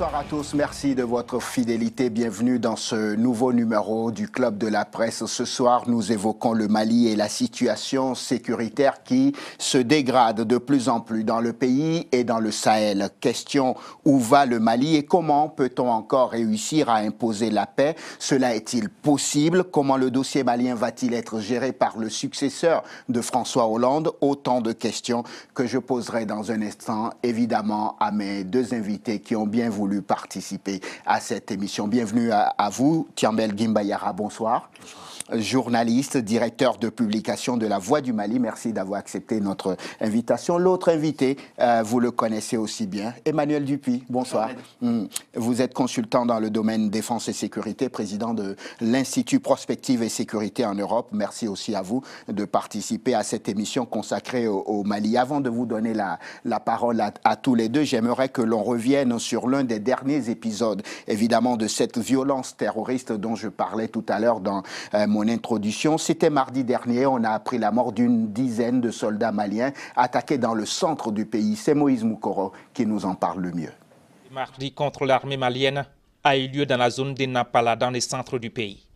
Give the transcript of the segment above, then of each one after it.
Bonsoir à tous, merci de votre fidélité. Bienvenue dans ce nouveau numéro du Club de la Presse. Ce soir, nous évoquons le Mali et la situation sécuritaire qui se dégrade de plus en plus dans le pays et dans le Sahel. Question, où va le Mali et comment peut-on encore réussir à imposer la paix? Cela est-il possible? Comment le dossier malien va-t-il être géré par le successeur de François Hollande? Autant de questions que je poserai dans un instant, évidemment, à mes deux invités qui ont bien voulu participer à cette émission. Bienvenue à vous, Thiambel Guimbayara, bonsoir. Bonsoir. Journaliste, directeur de publication de La Voix du Mali, merci d'avoir accepté notre invitation. L'autre invité, vous le connaissez aussi bien, Emmanuel Dupuis, bonsoir. Vous êtes consultant dans le domaine défense et sécurité, président de l'Institut Prospective et Sécurité en Europe. Merci aussi à vous de participer à cette émission consacrée au Mali. Avant de vous donner la parole à tous les deux, j'aimerais que l'on revienne sur l'un des derniers épisodes, évidemment, de cette violence terroriste dont je parlais tout à l'heure dans mon introduction. C'était mardi dernier, on a appris la mort d'une dizaine de soldats maliens attaqués dans le centre du pays. C'est Moïse Moukoro qui nous en parle le mieux. Mardi contre l'armée malienne a eu lieu dans la zone de Napala, dans le centre du pays.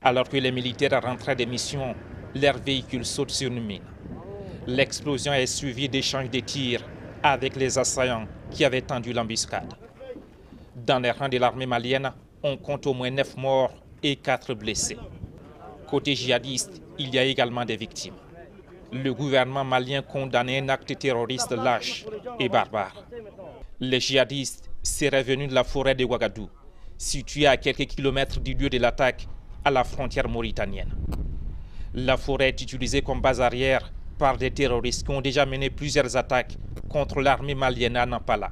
Alors que les militaires rentraient des missions, leur véhicule saute sur une mine. L'explosion est suivie d'échanges de tirs avec les assaillants qui avaient tendu l'embuscade. Dans les rangs de l'armée malienne, on compte au moins 9 morts et 4 blessés. Côté djihadiste, il y a également des victimes. Le gouvernement malien condamne un acte terroriste lâche et barbare. Les djihadistes seraient venus de la forêt de Ouagadougou, située à quelques kilomètres du lieu de l'attaque à la frontière mauritanienne. La forêt est utilisée comme base arrière par des terroristes qui ont déjà mené plusieurs attaques contre l'armée malienne à Nampala.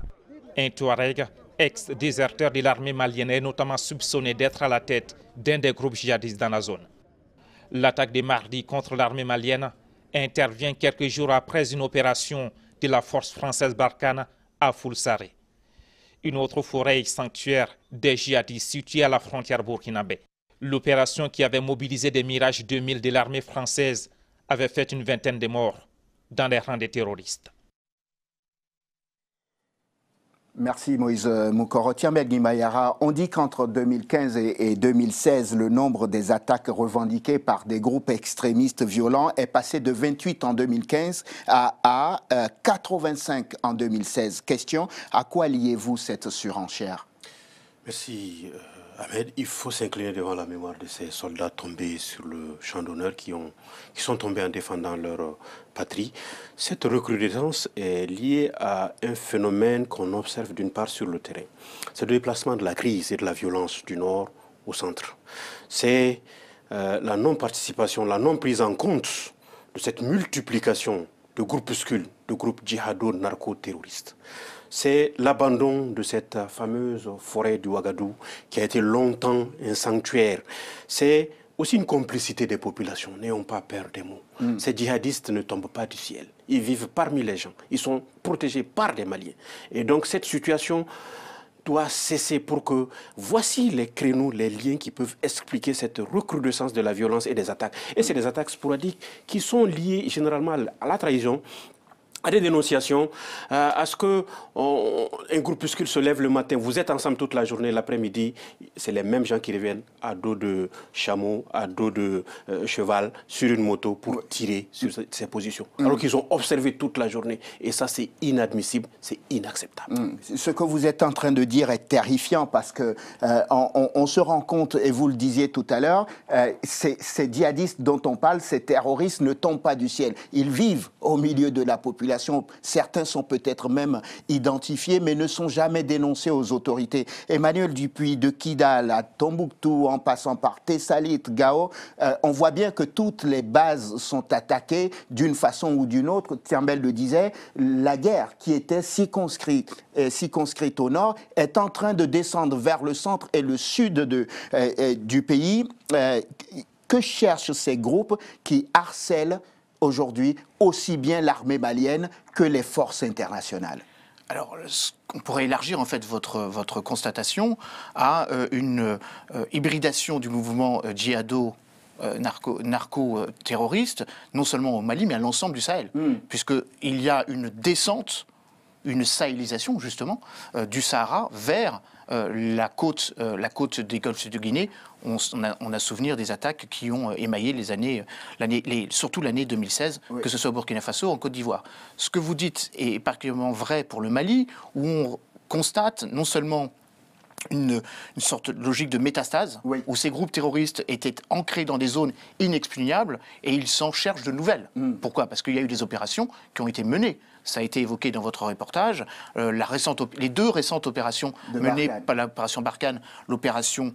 Un Touareg, ex-déserteur de l'armée malienne, est notamment soupçonné d'être à la tête d'un des groupes djihadistes dans la zone. L'attaque de mardi contre l'armée malienne intervient quelques jours après une opération de la force française Barkhane à Foulsaré. Une autre forêt sanctuaire des djihadistes située à la frontière burkinabé. L'opération qui avait mobilisé des Mirage 2000 de l'armée française avait fait une vingtaine de morts dans les rangs des terroristes. Merci Moïse Moukoro. Thiambel Guimbayara, on dit qu'entre 2015 et 2016, le nombre des attaques revendiquées par des groupes extrémistes violents est passé de 28 en 2015 à 85 en 2016. Question, à quoi liez-vous cette surenchère? Merci Ahmed. Il faut s'incliner devant la mémoire de ces soldats tombés sur le champ d'honneur qui sont tombés en défendant leur patrie. Cette recrudescence est liée à un phénomène qu'on observe d'une part sur le terrain. C'est le déplacement de la crise et de la violence du nord au centre. C'est la non-participation, la non-prise en compte de cette multiplication de groupuscules, de groupes djihado-narco-terroristes. C'est l'abandon de cette fameuse forêt du Ouagadougou qui a été longtemps un sanctuaire. C'est aussi une complicité des populations, n'ayons pas peur des mots. Ces djihadistes ne tombent pas du ciel. Ils vivent parmi les gens. Ils sont protégés par des Maliens. Et donc cette situation doit cesser pour que, voici les créneaux, les liens qui peuvent expliquer cette recrudescence de la violence et des attaques. Et c'est des attaques sporadiques qui sont liées généralement à la trahison, à des dénonciations, à ce qu'un groupuscule se lève le matin, vous êtes ensemble toute la journée, l'après-midi, c'est les mêmes gens qui reviennent à dos de chameau, à dos de cheval, sur une moto pour tirer sur ces positions. Alors qu'ils ont observé toute la journée. Et ça, c'est inadmissible, c'est inacceptable. Ce que vous êtes en train de dire est terrifiant parce que on se rend compte, et vous le disiez tout à l'heure, ces djihadistes dont on parle, ces terroristes ne tombent pas du ciel. Ils vivent au milieu de la population. Certains sont peut-être même identifiés, mais ne sont jamais dénoncés aux autorités. Emmanuel Dupuis, de Kidal à Tombouctou, en passant par Tessalit, Gao, on voit bien que toutes les bases sont attaquées d'une façon ou d'une autre. Thiambel le disait, la guerre qui était circonscrite au nord est en train de descendre vers le centre et le sud du pays. Que cherchent ces groupes qui harcèlent aujourd'hui aussi bien l'armée malienne que les forces internationales? Alors, on pourrait élargir en fait votre constatation à une hybridation du mouvement djihado narco-terroriste, non seulement au Mali, mais à l'ensemble du Sahel, puisqu'il y a une descente une sahélisation, justement, du Sahara vers la côte des Golfe de Guinée. On a souvenir des attaques qui ont émaillé les années, surtout l'année 2016, oui. Que ce soit au Burkina Faso ou en Côte d'Ivoire. Ce que vous dites est particulièrement vrai pour le Mali, où on constate non seulement une sorte de logique de métastase, oui. Où ces groupes terroristes étaient ancrés dans des zones inexpugnables et ils s'en cherchent de nouvelles. Pourquoi ? Parce qu'il y a eu des opérations qui ont été menées. Ça a été évoqué dans votre reportage. Les deux récentes opérations menées par l'opération Barkhane, l'opération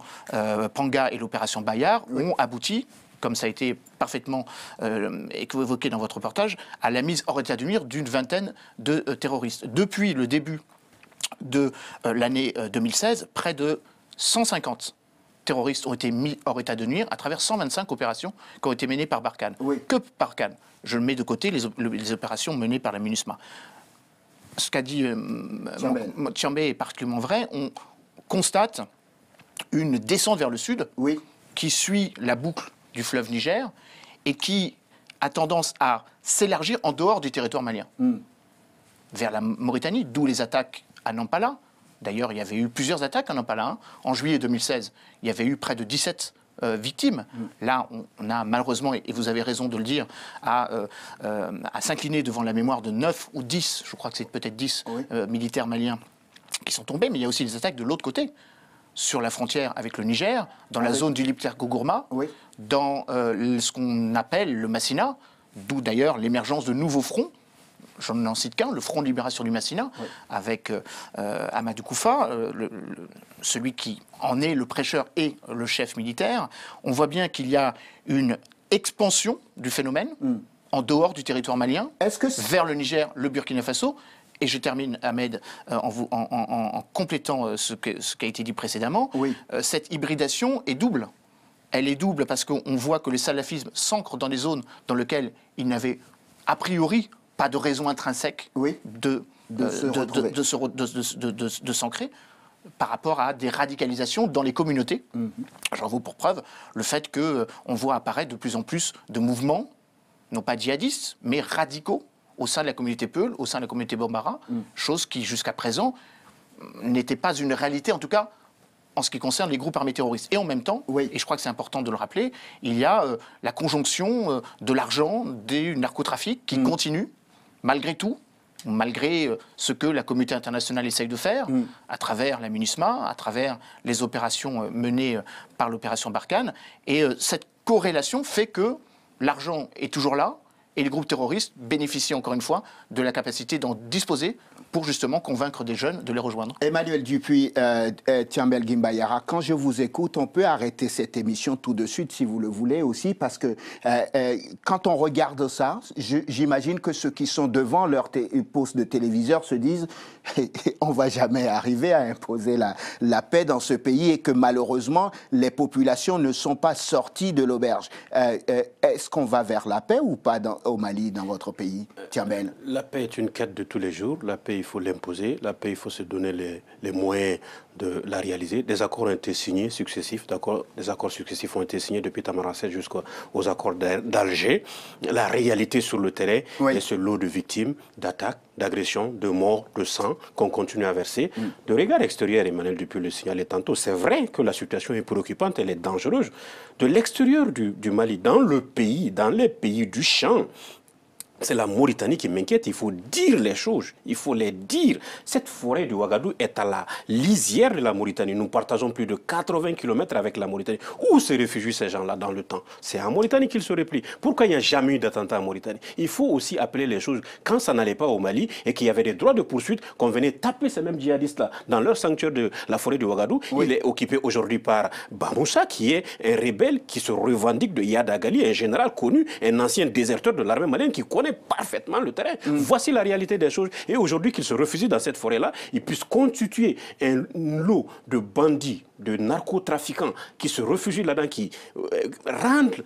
Panga et l'opération Bayard, oui. Ont abouti, comme ça a été parfaitement évoqué dans votre reportage, à la mise hors état de nuire d'une vingtaine de terroristes. Depuis le début de l'année 2016, près de 150 terroristes ont été mis hors état de nuire à travers 125 opérations qui ont été menées par Barkhane. Oui. Que Barkhane. Je mets de côté les opérations menées par la MINUSMA. Ce qu'a dit Thiambé est particulièrement vrai. On constate une descente vers le sud, oui. Qui suit la boucle du fleuve Niger et qui a tendance à s'élargir en dehors du territoire malien, vers la Mauritanie, d'où les attaques à Nampala. D'ailleurs, il y avait eu plusieurs attaques à Nampala. Hein. En juillet 2016, il y avait eu près de 17 victimes. Là, on a malheureusement, et vous avez raison de le dire, à s'incliner devant la mémoire de 9 ou 10, je crois que c'est peut-être 10 oui. Militaires maliens qui sont tombés, mais il y a aussi des attaques de l'autre côté, sur la frontière avec le Niger, dans la zone du Liptako-Gourma, oui. Dans ce qu'on appelle le Massina, d'où d'ailleurs l'émergence de nouveaux fronts. Je n'en cite qu'un, le Front de Libération du Massina, oui. Avec Amadou Koufa, celui qui en est le prêcheur et le chef militaire. On voit bien qu'il y a une expansion du phénomène en dehors du territoire malien, vers le Niger, le Burkina Faso. Et je termine, Ahmed, en complétant ce qui a été dit précédemment. Oui. Cette hybridation est double. Elle est double parce qu'on voit que le salafisme s'ancre dans des zones dans lesquelles il n'avait a priori pas de raison intrinsèque oui. de s'ancrer par rapport à des radicalisations dans les communautés. J'en veux pour preuve le fait qu'on voit apparaître de plus en plus de mouvements, non pas djihadistes, mais radicaux, au sein de la communauté Peul, au sein de la communauté Bambara, chose qui jusqu'à présent n'était pas une réalité, en tout cas en ce qui concerne les groupes armés terroristes. Et en même temps, oui. Et je crois que c'est important de le rappeler, il y a la conjonction de l'argent, du narcotrafic qui continue, malgré tout, malgré ce que la communauté internationale essaye de faire, à travers la MINUSMA, à travers les opérations menées par l'opération Barkhane. Et cette corrélation fait que l'argent est toujours là, et les groupes terroristes bénéficient encore une fois de la capacité d'en disposer pour justement convaincre des jeunes de les rejoindre. Emmanuel Dupuy, Thiambel Guimbayara, quand je vous écoute, on peut arrêter cette émission tout de suite si vous le voulez aussi, parce que quand on regarde ça, j'imagine que ceux qui sont devant leur poste de téléviseur se disent on ne va jamais arriver à imposer la paix dans ce pays et que malheureusement les populations ne sont pas sorties de l'auberge. Est-ce qu'on va vers la paix ou pas au Mali, dans votre pays, Thiambel? La paix est une quête de tous les jours. La paix, il faut l'imposer. La paix, il faut se donner les moyens de la réaliser. Des accords ont été signés successifs. Des accords successifs ont été signés depuis Tamanrasset jusqu'aux accords d'Alger. La réalité sur le terrain est ce lot de victimes, d'attaques, d'agressions, de morts, de sang qu'on continue à verser. De regard extérieur, Emmanuel Dupuy le signalait tantôt, c'est vrai que la situation est préoccupante, elle est dangereuse. De l'extérieur du Mali, dans le pays, dans les pays du champ, c'est la Mauritanie qui m'inquiète. Il faut dire les choses. Il faut les dire. Cette forêt du Ouagadougou est à la lisière de la Mauritanie. Nous partageons plus de 80 km avec la Mauritanie. Où se réfugient ces gens-là dans le temps? C'est en Mauritanie qu'ils se replient. Pourquoi il n'y a jamais eu d'attentat en Mauritanie? Il faut aussi appeler les choses. Quand ça n'allait pas au Mali et qu'il y avait des droits de poursuite, qu'on venait taper ces mêmes djihadistes-là dans leur sanctuaire de la forêt du Ouagadougou. Il est occupé aujourd'hui par Bamoussa, qui est un rebelle qui se revendique de Yadagali, un général connu, un ancien déserteur de l'armée malienne qui connaît parfaitement le terrain. Voici la réalité des choses. Et aujourd'hui qu'il se refuse dans cette forêt-là, il puisse constituer un lot de bandits, de narcotrafiquants qui se refugient là-dedans, qui rendent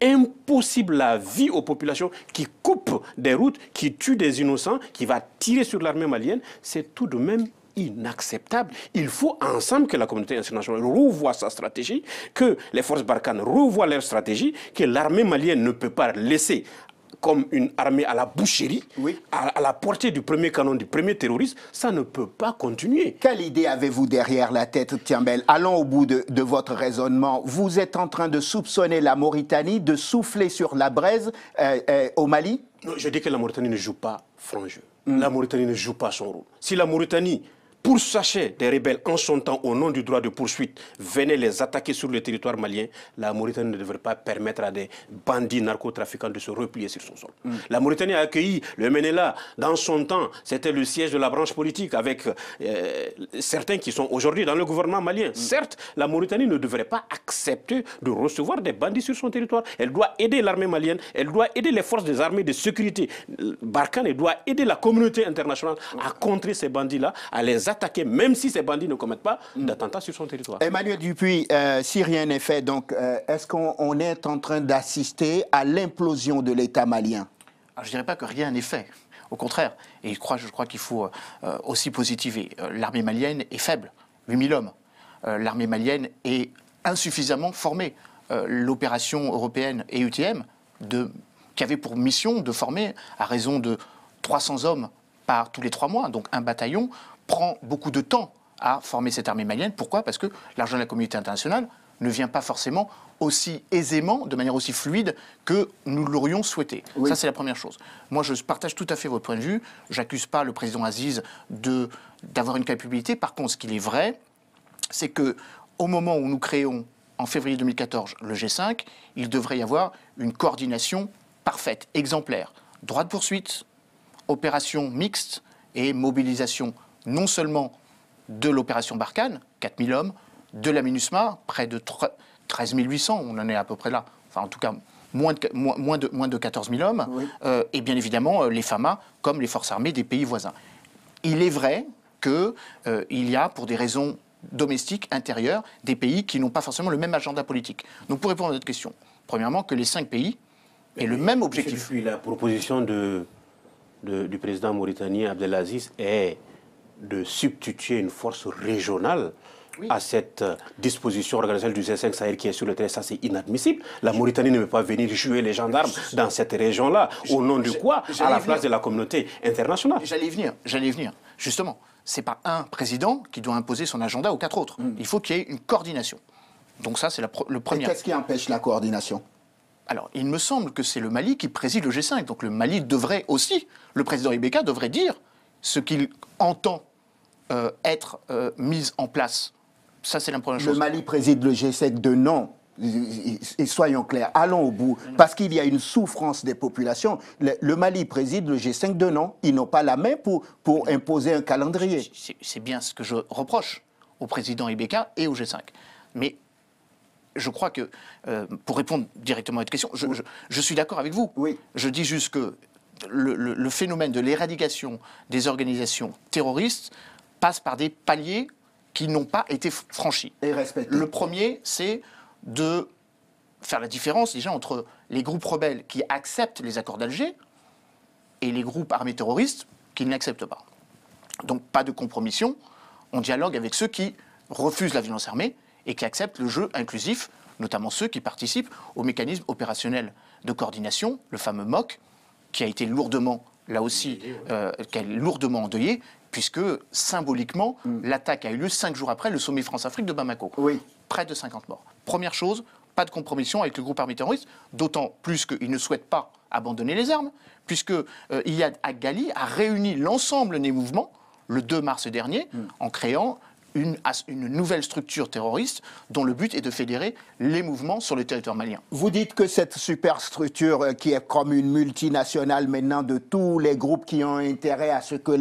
impossible la vie aux populations, qui coupent des routes, qui tuent des innocents, qui va tirer sur l'armée malienne, c'est tout de même inacceptable. Il faut ensemble que la communauté internationale revoie sa stratégie, que les forces Barkhane revoient leur stratégie, que l'armée malienne ne peut pas laisser comme une armée à la boucherie, à la portée du premier canon, du premier terroriste, ça ne peut pas continuer. Quelle idée avez-vous derrière la tête, Tiambel? Allons au bout de votre raisonnement. Vous êtes en train de soupçonner la Mauritanie de souffler sur la braise au Mali? Non, je dis que la Mauritanie ne joue pas franc jeu. La Mauritanie ne joue pas son rôle. Si la Mauritanie pourchassait des rebelles en son temps au nom du droit de poursuite, venait les attaquer sur le territoire malien, la Mauritanie ne devrait pas permettre à des bandits narcotrafiquants de se replier sur son sol. La Mauritanie a accueilli le MNLA dans son temps. C'était le siège de la branche politique avec certains qui sont aujourd'hui dans le gouvernement malien. Certes, la Mauritanie ne devrait pas accepter de recevoir des bandits sur son territoire. Elle doit aider l'armée malienne, elle doit aider les forces des armées de sécurité. Barkhane doit aider la communauté internationale à contrer ces bandits-là, à les attaquer, même si ces bandits ne commettent pas d'attentats sur son territoire. Emmanuel Dupuy, si rien n'est fait, donc est-ce qu'on est en train d'assister à l'implosion de l'État malien? Alors, je ne dirais pas que rien n'est fait. Au contraire. Et je crois qu'il faut aussi positiver. L'armée malienne est faible, 8000 hommes. L'armée malienne est insuffisamment formée. L'opération européenne EUTM, qui avait pour mission de former à raison de 300 hommes par tous les 3 mois, donc un bataillon, prend beaucoup de temps à former cette armée malienne. Pourquoi? Parce que l'argent de la communauté internationale ne vient pas forcément aussi aisément, de manière aussi fluide que nous l'aurions souhaité. Ça, c'est la première chose. Moi, je partage tout à fait votre point de vue. J'accuse pas le président Aziz d'avoir une culpabilité. Par contre, ce qu'il est vrai, c'est qu'au moment où nous créons, en février 2014, le G5, il devrait y avoir une coordination parfaite, exemplaire. Droit de poursuite, opération mixte et mobilisation non seulement de l'opération Barkhane, 4000 hommes, de la MINUSMA, près de 13 800, on en est à peu près là, enfin en tout cas moins de 14 000 hommes, et bien évidemment les FAMA comme les forces armées des pays voisins. Il est vrai qu'il y a, pour des raisons domestiques, intérieures, des pays qui n'ont pas forcément le même agenda politique. Donc pour répondre à votre question, premièrement, que les 5 pays aient le même objectif. Puis la proposition du président mauritanien Abdelaziz est de substituer une force régionale à cette disposition organisationnelle du G5 Sahel qui est sur le terrain. Ça, c'est inadmissible. La Mauritanie ne peut pas venir jouer les gendarmes dans cette région-là, au nom de quoi? À la place de la communauté internationale. J'allais y venir. Justement, ce n'est pas un président qui doit imposer son agenda aux 4 autres. Il faut qu'il y ait une coordination. Donc ça, c'est le premier. Qu'est-ce qui empêche la coordination? Alors, il me semble que c'est le Mali qui préside le G5. Donc le Mali devrait aussi, le président Ibeka devrait dire ce qu'il entend être mis en place. Ça, c'est la première chose. Le Mali préside le G5 de nom. Et soyons clairs, allons au bout. Parce qu'il y a une souffrance des populations. Le Mali préside le G5 de nom. Ils n'ont pas la main pour imposer un calendrier. C'est bien ce que je reproche au président Ibeka et au G5. Mais je crois que, pour répondre directement à votre question, je suis d'accord avec vous. Oui. Je dis juste que le phénomène de l'éradication des organisations terroristes passe par des paliers qui n'ont pas été franchis. Et respectés. Le premier, c'est de faire la différence déjà entre les groupes rebelles qui acceptent les accords d'Alger et les groupes armés terroristes qui ne l'acceptent pas. Donc pas de compromission, on dialogue avec ceux qui refusent la violence armée et qui acceptent le jeu inclusif, notamment ceux qui participent au mécanisme opérationnel de coordination, le fameux MOC, qui a été lourdement, là aussi, qui a lourdement endeuillé, puisque symboliquement, l'attaque a eu lieu 5 jours après le sommet France-Afrique de Bamako. Oui. Près de 50 morts. Première chose, pas de compromission avec le groupe armé terroriste, d'autant plus qu'ils ne souhaitent pas abandonner les armes, puisque Iyad Agali a réuni l'ensemble des mouvements le 2 mars dernier en créant une nouvelle structure terroriste dont le but est de fédérer les mouvements sur le territoire malien. Vous dites que cette superstructure qui est comme une multinationale maintenant de tous les groupes qui ont intérêt à ce que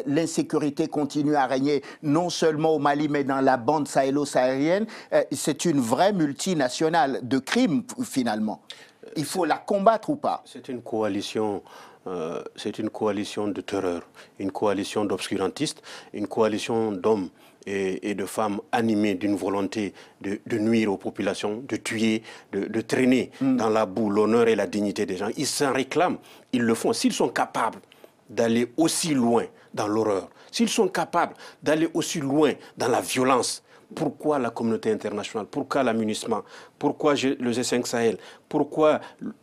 l'insécurité continue à régner non seulement au Mali mais dans la bande sahélo-saharienne, c'est une vraie multinationale de crimes finalement. Il faut la combattre ou pas? C'est une coalition de terreur, une coalition d'obscurantistes, une coalition d'hommes et de femmes animés d'une volonté de nuire aux populations, de tuer, de traîner dans la boue l'honneur et la dignité des gens. Ils s'en réclament, ils le font. S'ils sont capables d'aller aussi loin dans l'horreur, s'ils sont capables d'aller aussi loin dans la violence, pourquoi la communauté internationale, pourquoi la MINUSMA, pourquoi le G5 Sahel, pourquoi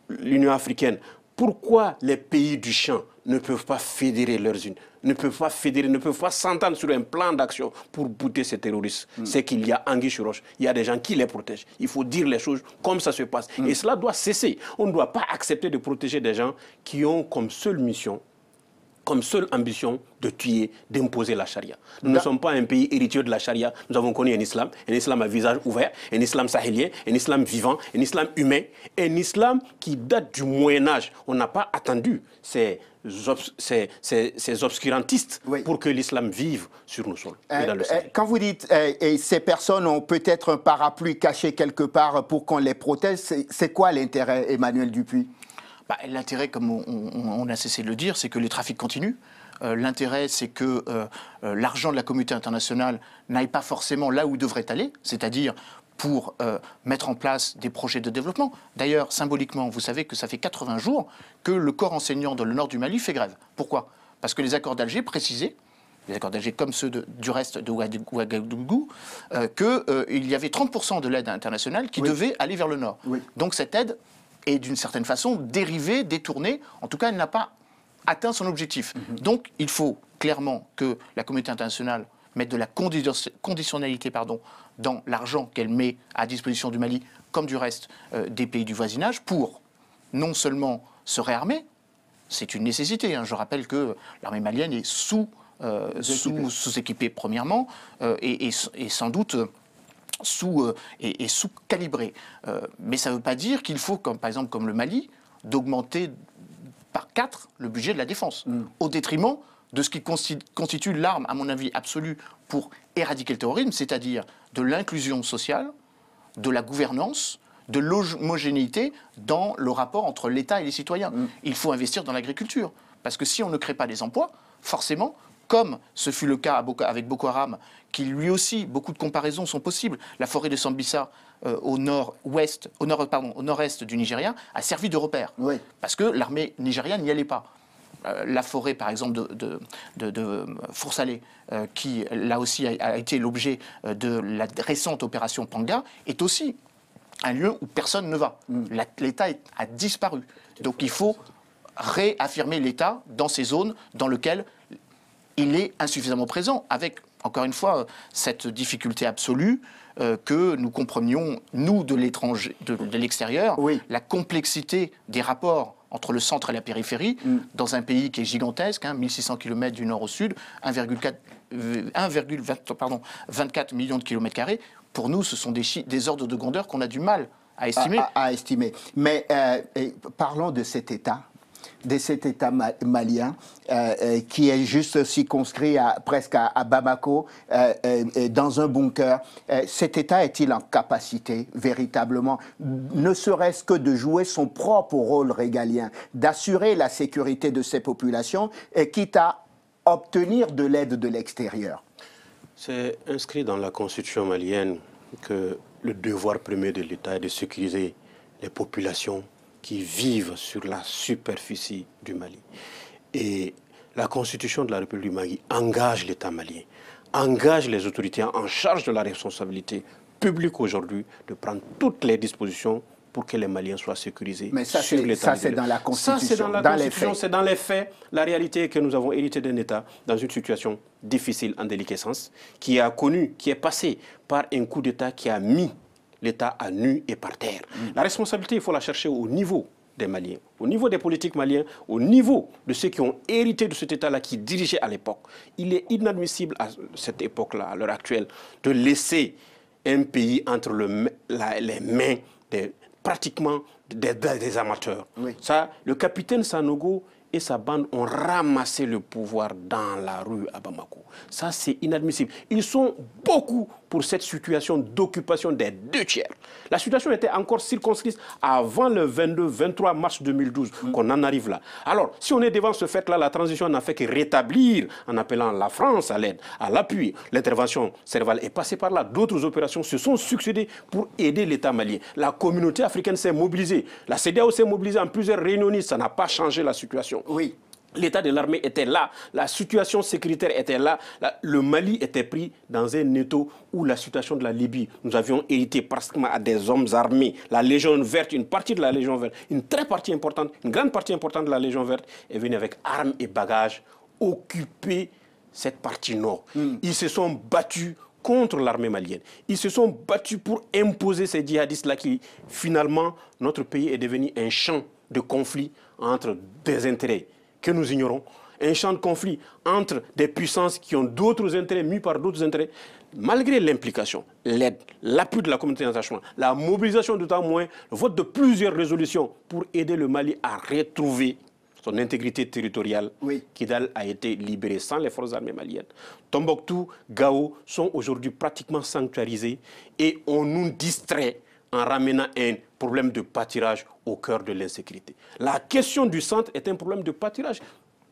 l'Union africaine, Pourquoi les pays du champ ne peuvent pas fédérer leurs unes, ne peuvent pas fédérer, ne peuvent pas s'entendre sur un plan d'action pour bouter ces terroristes? C'est qu'il y a anguille sur roche, il y a des gens qui les protègent. Il faut dire les choses comme ça se passe. Et cela doit cesser. On ne doit pas accepter de protéger des gens qui ont comme seule mission, comme seule ambition de tuer, d'imposer la charia. Nous ne sommes pas un pays héritier de la charia. Nous avons connu un islam à visage ouvert, un islam sahélien, un islam vivant, un islam humain, un islam qui date du Moyen-Âge. On n'a pas attendu ces obscurantistes pour que l'islam vive sur nos sols. Quand vous dites ces personnes ont peut-être un parapluie caché quelque part pour qu'on les protège, c'est quoi l'intérêt, Emmanuel Dupuy? L'intérêt, comme on a cessé de le dire, c'est que les trafics continuent. L'intérêt, c'est que l'argent de la communauté internationale n'aille pas forcément là où il devrait aller, c'est-à-dire pour mettre en place des projets de développement. D'ailleurs, symboliquement, vous savez que ça fait 80 jours que le corps enseignant dans le nord du Mali fait grève. Pourquoi? Parce que les accords d'Alger précisaient, les accords d'Alger comme ceux du reste de Ouagadougou, qu'il y avait 30% de l'aide internationale qui devait aller vers le nord. Donc cette aide est d'une certaine façon dérivée, détournée. En tout cas, elle n'a pas atteint son objectif. Donc, il faut clairement que la communauté internationale mette de la conditionnalité dans l'argent qu'elle met à disposition du Mali, comme du reste des pays du voisinage, pour non seulement se réarmer, c'est une nécessité. Je rappelle que l'armée malienne est sous-équipée premièrement, et sans doute sous-calibré. Mais ça ne veut pas dire qu'il faut, par exemple comme le Mali, d'augmenter par 4 le budget de la défense, au détriment de ce qui constitue l'arme, à mon avis, absolue pour éradiquer le terrorisme, c'est-à-dire de l'inclusion sociale, de la gouvernance, de l'homogénéité dans le rapport entre l'État et les citoyens. Il faut investir dans l'agriculture, parce que si on ne crée pas des emplois, forcément, comme ce fut le cas avec Boko Haram, qui lui aussi, beaucoup de comparaisons sont possibles. La forêt de Sambisa au nord-est du Nigeria a servi de repère, parce que l'armée nigériane n'y allait pas. La forêt, par exemple, de Foursalé, qui là aussi a été l'objet de la récente opération Panga, est aussi un lieu où personne ne va. L'État a disparu. Donc il faut réaffirmer l'État dans ces zones dans lesquelles il est insuffisamment présent, avec, encore une fois, cette difficulté absolue que nous comprenions, nous, de l'étranger, de l'extérieur, la complexité des rapports entre le centre et la périphérie, dans un pays qui est gigantesque, 1600 km du nord au sud, 1,24 millions de kilomètres carrés. Pour nous, ce sont des ordres de grandeur qu'on a du mal à estimer. Mais parlons de cet État malien qui est juste circonscrit presque à Bamako, dans un bunker. Cet État est-il en capacité véritablement, ne serait-ce que de jouer son propre rôle régalien, d'assurer la sécurité de ses populations, quitte à obtenir de l'aide de l'extérieur? C'est inscrit dans la constitution malienne que le devoir premier de l'État est de sécuriser les populations qui vivent sur la superficie du Mali. Et la Constitution de la République du Mali engage l'État malien, engage les autorités en charge de la responsabilité publique aujourd'hui de prendre toutes les dispositions pour que les Maliens soient sécurisés. Mais ça, c'est dans la Constitution. Ça, c'est dans la Constitution, c'est dans les faits. La réalité est que nous avons hérité d'un État dans une situation difficile en déliquescence, qui est passé par un coup d'État qui a mis l'État à nu et par terre. La responsabilité, il faut la chercher au niveau des Maliens, au niveau des politiques maliens, au niveau de ceux qui ont hérité de cet État-là, qui dirigeaient à l'époque. Il est inadmissible à cette époque-là, à l'heure actuelle, de laisser un pays entre les mains pratiquement des amateurs. Ça, le capitaine Sanogo et sa bande ont ramassé le pouvoir dans la rue à Bamako. Ça, c'est inadmissible. Ils sont beaucoup pour cette situation d'occupation des 2/3. La situation était encore circonscrite avant le 22-23 mars 2012, qu'on en arrive là. Alors, si on est devant ce fait-là, la transition n'a fait que rétablir en appelant la France à l'aide, à l'appui. L'intervention Serval est passée par là. D'autres opérations se sont succédées pour aider l'État malien. La communauté africaine s'est mobilisée. La CEDEAO s'est mobilisée en plusieurs réunions. Ça n'a pas changé la situation. Oui. L'état de l'armée était là, la situation sécuritaire était là, le Mali était pris dans un étau où la situation de la Libye, nous avions hérité pratiquement à des hommes armés. La Légion verte, une partie de la Légion verte, une grande partie importante de la Légion verte est venue avec armes et bagages occuper cette partie nord. Ils se sont battus contre l'armée malienne. Ils se sont battus pour imposer ces djihadistes-là qui, finalement, notre pays est devenu un champ de conflit entre des intérêts que nous ignorons, un champ de conflit entre des puissances qui ont d'autres intérêts, mis par d'autres intérêts. Malgré l'implication, l'aide, l'appui de la communauté internationale, la mobilisation d'autant moins, le vote de plusieurs résolutions pour aider le Mali à retrouver son intégrité territoriale, Kidal a été libéré sans les forces armées maliennes. Tombouctou, Gao sont aujourd'hui pratiquement sanctuarisés et on nous distrait en ramenant un problème de pâturage au cœur de l'insécurité. La question du centre est un problème de pâturage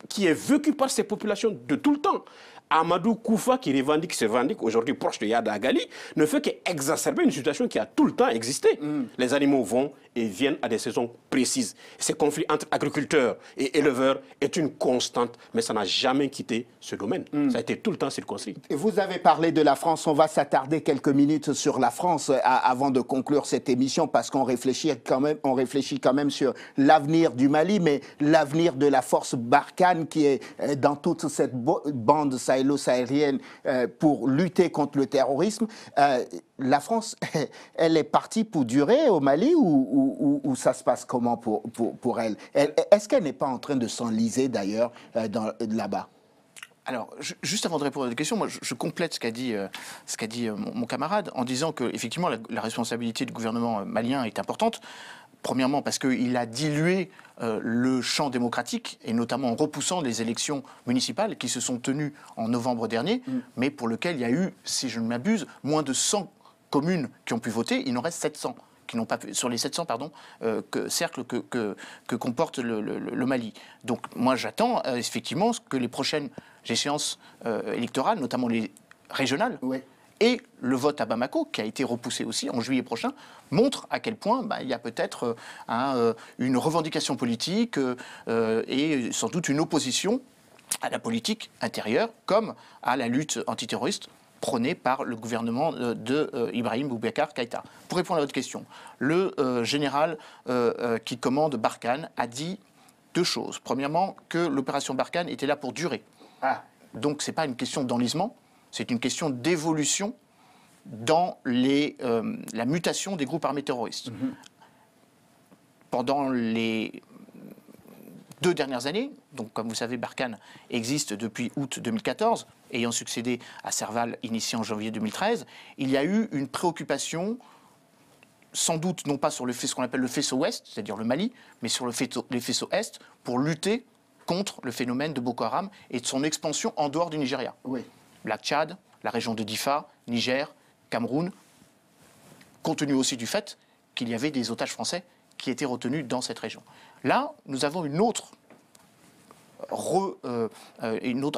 qui est vécu par ces populations de tout le temps. Amadou Koufa, qui se revendique aujourd'hui proche de Yada Agali, ne fait qu'exacerber une situation qui a tout le temps existé. Les animaux vont et viennent à des saisons précises. Ces conflits entre agriculteurs et éleveurs est une constante, mais ça n'a jamais quitté ce domaine. Ça a été tout le temps circonscrit. Et vous avez parlé de la France. On va s'attarder quelques minutes sur la France avant de conclure cette émission, parce qu'on réfléchit quand même sur l'avenir du Mali, mais l'avenir de la force Barkhane qui est dans toute cette bande sahélo-saharienne pour lutter contre le terrorisme. La France, elle est partie pour durer au Mali ou ça se passe comment pour elle? Est-ce qu'elle n'est pas en train de s'enliser d'ailleurs là-bas? Alors, juste avant de répondre à la question, moi, je complète ce qu'a dit mon camarade en disant que effectivement la responsabilité du gouvernement malien est importante. Premièrement, parce qu'il a dilué le champ démocratique, et notamment en repoussant les élections municipales qui se sont tenues en novembre dernier, mais pour lesquelles il y a eu, si je ne m'abuse, moins de 100 communes qui ont pu voter. Il en reste 700. Qui n'ont pas pu, sur les 700 cercles que comporte le Mali. Donc moi j'attends effectivement que les prochaines échéances électorales, notamment les régionales, et le vote à Bamako, qui a été repoussé aussi en juillet prochain, montrent à quel point il y a peut-être une revendication politique et sans doute une opposition à la politique intérieure comme à la lutte antiterroriste prôné par le gouvernement de Ibrahim Boubacar Keïta. Pour répondre à votre question, le général qui commande Barkhane a dit deux choses. Premièrement, que l'opération Barkhane était là pour durer. Donc ce n'est pas une question d'enlisement, c'est une question d'évolution dans la mutation des groupes armés terroristes. Pendant les 2 dernières années, donc comme vous savez, Barkhane existe depuis août 2014, ayant succédé à Serval, initié en janvier 2013, il y a eu une préoccupation, sans doute non pas sur ce qu'on appelle le faisceau ouest, c'est-à-dire le Mali, mais sur les faisceaux est, pour lutter contre le phénomène de Boko Haram et de son expansion en dehors du Nigeria. La Tchad, la région de Difa, Niger, Cameroun, compte tenu aussi du fait qu'il y avait des otages français qui étaient retenus dans cette région. Là, nous avons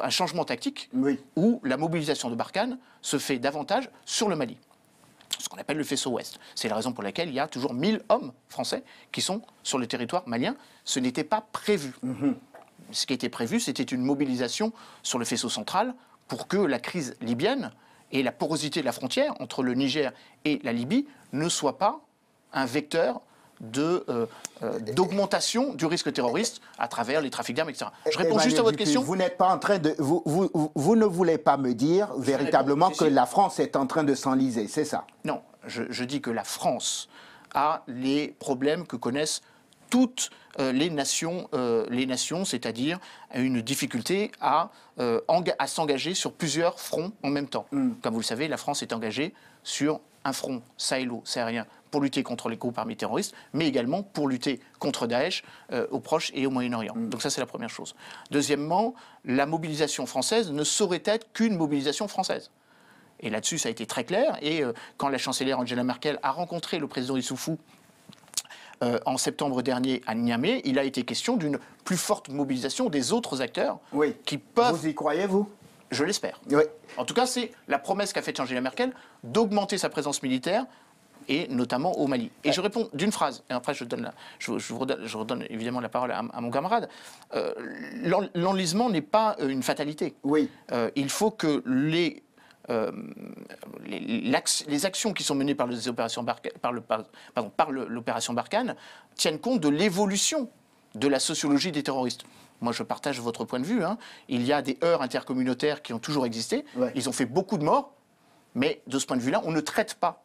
un changement tactique où la mobilisation de Barkhane se fait davantage sur le Mali, ce qu'on appelle le faisceau ouest. C'est la raison pour laquelle il y a toujours 1000 hommes français qui sont sur le territoire malien. Ce n'était pas prévu. Ce qui était prévu, c'était une mobilisation sur le faisceau central pour que la crise libyenne et la porosité de la frontière entre le Niger et la Libye ne soient pas un vecteur d'augmentation du risque terroriste à travers les trafics d'armes, etc. Je réponds juste à votre question. Vous n'êtes pas en train de... Vous ne voulez pas me dire véritablement que la France est en train de s'enliser, c'est ça? Non, je dis que la France a les problèmes que connaissent toutes les nations, c'est-à-dire une difficulté à s'engager sur plusieurs fronts en même temps. Comme vous le savez, la France est engagée sur un front sahélo-sahárien pour lutter contre les groupes armés terroristes, mais également pour lutter contre Daesh au Proche et au Moyen-Orient. Donc ça, c'est la première chose. Deuxièmement, la mobilisation française ne saurait être qu'une mobilisation française. Et là-dessus, ça a été très clair. Et quand la chancelière Angela Merkel a rencontré le président Issoufou en septembre dernier à Niamey, il a été question d'une plus forte mobilisation des autres acteurs qui peuvent... Vous y croyez, vous? Je l'espère. En tout cas, c'est la promesse qu'a faite Angela Merkel d'augmenter sa présence militaire et notamment au Mali. Et je réponds d'une phrase, et après je redonne évidemment la parole à mon camarade. L'enlisement n'est pas une fatalité. Oui. Il faut que les actions qui sont menées par l'opération Barkhane tiennent compte de l'évolution de la sociologie des terroristes. Moi, je partage votre point de vue. Il y a des heurts intercommunautaires qui ont toujours existé. Ouais. Ils ont fait beaucoup de morts. Mais de ce point de vue-là, on ne traite pas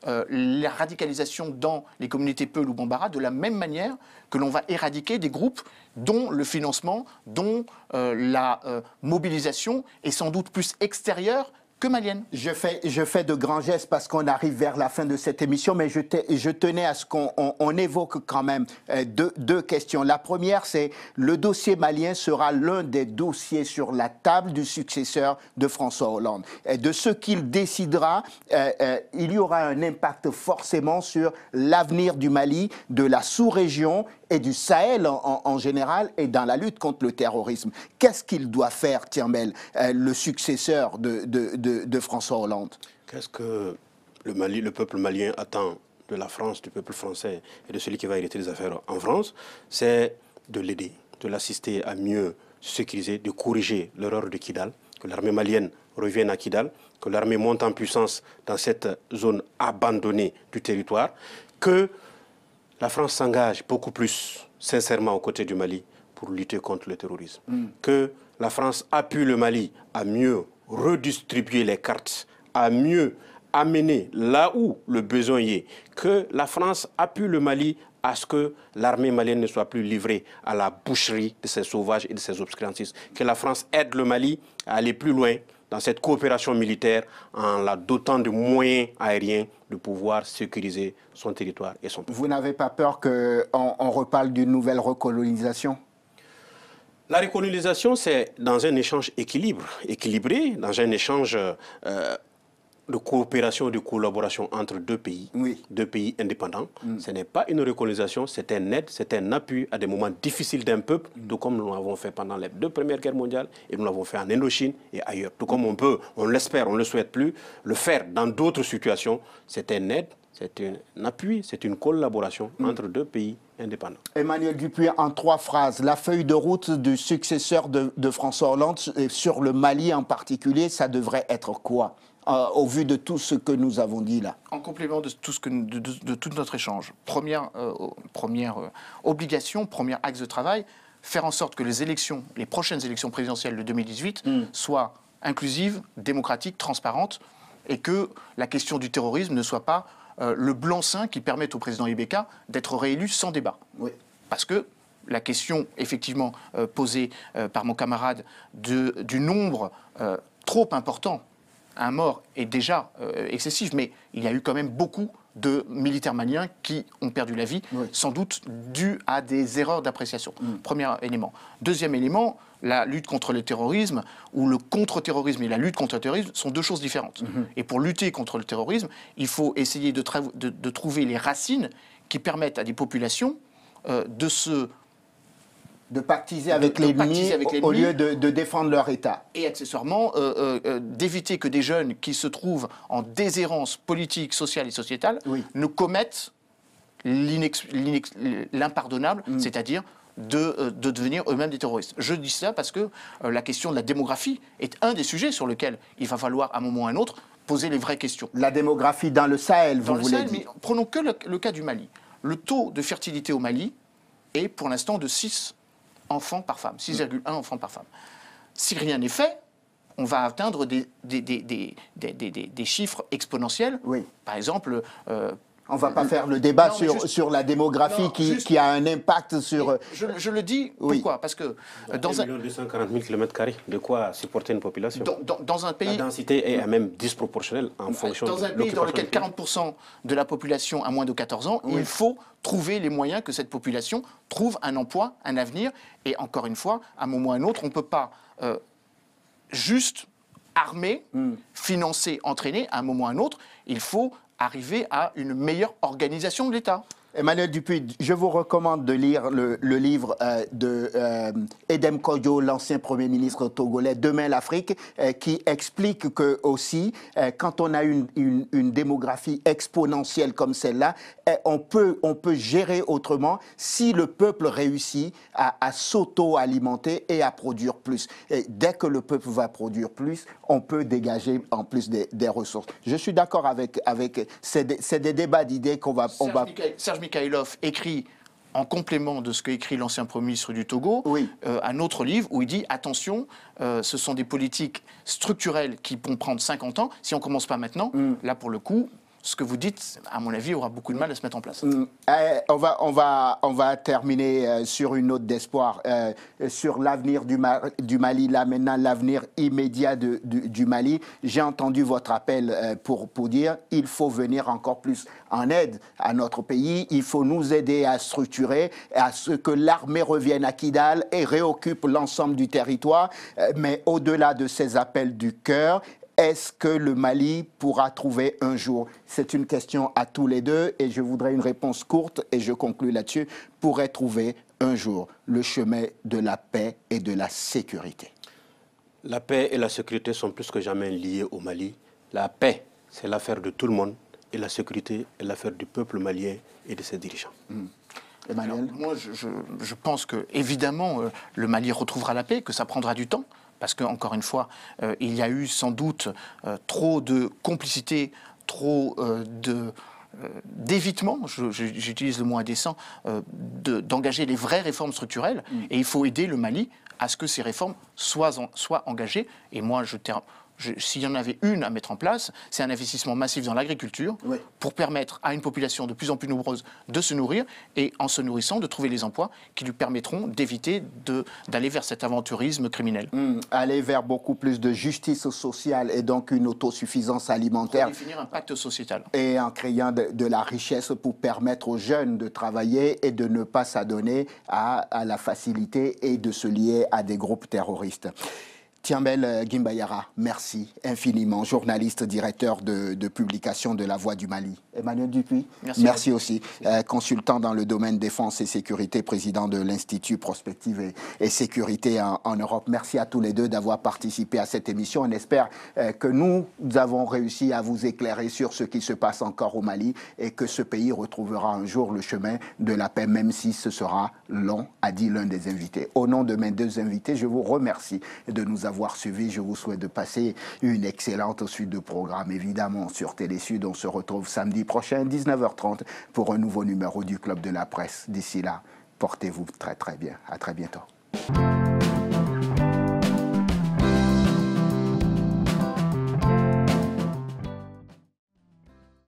la radicalisation dans les communautés Peul ou Bambara de la même manière que l'on va éradiquer des groupes dont le financement, dont la mobilisation est sans doute plus extérieure que malienne. Je fais de grands gestes parce qu'on arrive vers la fin de cette émission, mais je tenais à ce qu'on évoque quand même deux questions. La première, c'est le dossier malien sera l'un des dossiers sur la table du successeur de François Hollande. Et de ce qu'il décidera, il y aura un impact forcément sur l'avenir du Mali, de la sous-région et du Sahel en général, et dans la lutte contre le terrorisme. Qu'est-ce qu'il doit faire, Tiambel, le successeur de François Hollande? Qu'est-ce que le peuple malien attend de la France, du peuple français et de celui qui va hériter des affaires en France? C'est de l'aider, de l'assister à mieux se sécuriser, de corriger l'erreur de Kidal, que l'armée malienne revienne à Kidal, que l'armée monte en puissance dans cette zone abandonnée du territoire, que la France s'engage beaucoup plus sincèrement aux côtés du Mali pour lutter contre le terrorisme. Que la France appuie le Mali à mieux redistribuer les cartes, à mieux amener là où le besoin y est. Que la France appuie le Mali à ce que l'armée malienne ne soit plus livrée à la boucherie de ces sauvages et de ces obscurantistes. Que la France aide le Mali à aller plus loin dans cette coopération militaire en la dotant de moyens aériens de pouvoir sécuriser son territoire et son peuple. Vous n'avez pas peur qu'on reparle d'une nouvelle recolonisation? La recolonisation, c'est dans un échange équilibré, dans un échange de coopération et de collaboration entre deux pays indépendants. Ce n'est pas une recolonisation, c'est un aide, c'est un appui à des moments difficiles d'un peuple, tout comme nous l'avons fait pendant les 2 premières guerres mondiales et nous l'avons fait en Indochine et ailleurs. Tout comme on l'espère, on ne le souhaite plus, le faire dans d'autres situations, c'est un aide, c'est un appui, c'est une collaboration entre deux pays indépendants. Emmanuel Dupuy, en 3 phrases, la feuille de route du successeur de François Hollande sur le Mali en particulier, ça devrait être quoi au vu de tout ce que nous avons dit là? En complément de tout notre échange, première obligation, premier axe de travail, faire en sorte que les prochaines élections présidentielles de 2018 soient inclusives, démocratiques, transparentes, et que la question du terrorisme ne soit pas le blanc-seing qui permette au président Ibeka d'être réélu sans débat. Oui. Parce que la question, effectivement, posée par mon camarade du nombre trop important, un mort, est déjà excessif, mais il y a eu quand même beaucoup de militaires maliens qui ont perdu la vie, sans doute dû à des erreurs d'appréciation. Premier élément. Deuxième élément, la lutte contre le terrorisme, ou le contre-terrorisme et la lutte contre le terrorisme sont 2 choses différentes. Et pour lutter contre le terrorisme, il faut essayer de trouver les racines qui permettent à des populations de pactiser avec l'ennemi au lieu de défendre leur État. Et accessoirement, d'éviter que des jeunes qui se trouvent en déshérence politique, sociale et sociétale ne commettent l'impardonnable, c'est-à-dire de devenir eux-mêmes des terroristes. Je dis ça parce que la question de la démographie est un des sujets sur lesquels il va falloir, à un moment ou à un autre, poser les vraies questions. La démographie dans le Sahel, vous voulez dire. Mais prenons que le cas du Mali. Le taux de fertilité au Mali est pour l'instant de 6 enfants par femme, 6,1 enfants par femme. Si rien n'est fait, on va atteindre des chiffres exponentiels. Par exemple... On ne va pas faire le débat sur la démographie qui a un impact sur... Je le dis, pourquoi? Parce que... Dans 1,240 000 km², de quoi supporter une population? Dans un pays... La densité est même disproportionnelle en fonction de l'occupation. Dans un pays dans lequel 40% de la population a moins de 14 ans, il faut trouver les moyens que cette population trouve un emploi, un avenir. Et encore une fois, à un moment ou à un autre, on ne peut pas juste armer, financer, entraîner. À un moment ou à un autre, il faut arriver à une meilleure organisation de l'État. Emmanuel Dupuy, je vous recommande de lire le livre de Edem Kodjo, l'ancien Premier ministre togolais, Demain l'Afrique, qui explique que aussi, quand on a une démographie exponentielle comme celle-là, on peut gérer autrement si le peuple réussit à s'auto-alimenter et à produire plus. Et dès que le peuple va produire plus, on peut dégager en plus des ressources. Je suis d'accord avec c'est des débats d'idées qu'on va... Serge Mikhaïlov écrit, en complément de ce qu'écrit l'ancien Premier ministre du Togo, oui. Un autre livre où il dit « Attention, ce sont des politiques structurelles qui vont prendre 50 ans. Si on ne commence pas maintenant, là pour le coup, ce que vous dites, à mon avis, aura beaucoup de mal à se mettre en place. » On va terminer sur une note d'espoir, sur l'avenir du Mali, là maintenant l'avenir immédiat du Mali. J'ai entendu votre appel pour dire il faut venir encore plus en aide à notre pays, il faut nous aider à structurer, à ce que l'armée revienne à Kidal et réoccupe l'ensemble du territoire, mais au-delà de ces appels du cœur, est-ce que le Mali pourra trouver un jour? C'est une question à tous les deux et je voudrais une réponse courte et je conclue là-dessus. Pourrait trouver un jour le chemin de la paix et de la sécurité? La paix et la sécurité sont plus que jamais liées au Mali. La paix, c'est l'affaire de tout le monde et la sécurité est l'affaire du peuple malien et de ses dirigeants. Emmanuel? Alors, moi, je pense que, évidemment, le Mali retrouvera la paix, que ça prendra du temps. Parce qu'encore une fois, il y a eu sans doute trop de complicité, trop d'évitement, j'utilise le mot indécent, d'engager les vraies réformes structurelles. Et il faut aider le Mali à ce que ces réformes soient engagées. Et moi, s'il y en avait une à mettre en place, c'est un investissement massif dans l'agriculture pour permettre à une population de plus en plus nombreuse de se nourrir et en se nourrissant de trouver les emplois qui lui permettront d'éviter d'aller vers cet aventurisme criminel. Aller vers beaucoup plus de justice sociale et donc une autosuffisance alimentaire. Pour définir un pacte sociétal. Et en créant de la richesse pour permettre aux jeunes de travailler et de ne pas s'adonner à la facilité et de se lier à des groupes terroristes. Thiambel Guimbayara, merci infiniment, journaliste, directeur de publication de La Voix du Mali. Emmanuel Dupuy, merci aussi, consultant dans le domaine défense et sécurité, président de l'Institut Prospective et Sécurité en Europe. Merci à tous les deux d'avoir participé à cette émission. On espère que nous avons réussi à vous éclairer sur ce qui se passe encore au Mali et que ce pays retrouvera un jour le chemin de la paix, même si ce sera long, a dit l'un des invités. Au nom de mes deux invités, je vous remercie de nous avoir suivis. Je vous souhaite de passer une excellente suite de programmes, évidemment, sur Télésud. On se retrouve samedi prochain, 19h30, pour un nouveau numéro du Club de la Presse. D'ici là, portez-vous très très bien. À très bientôt.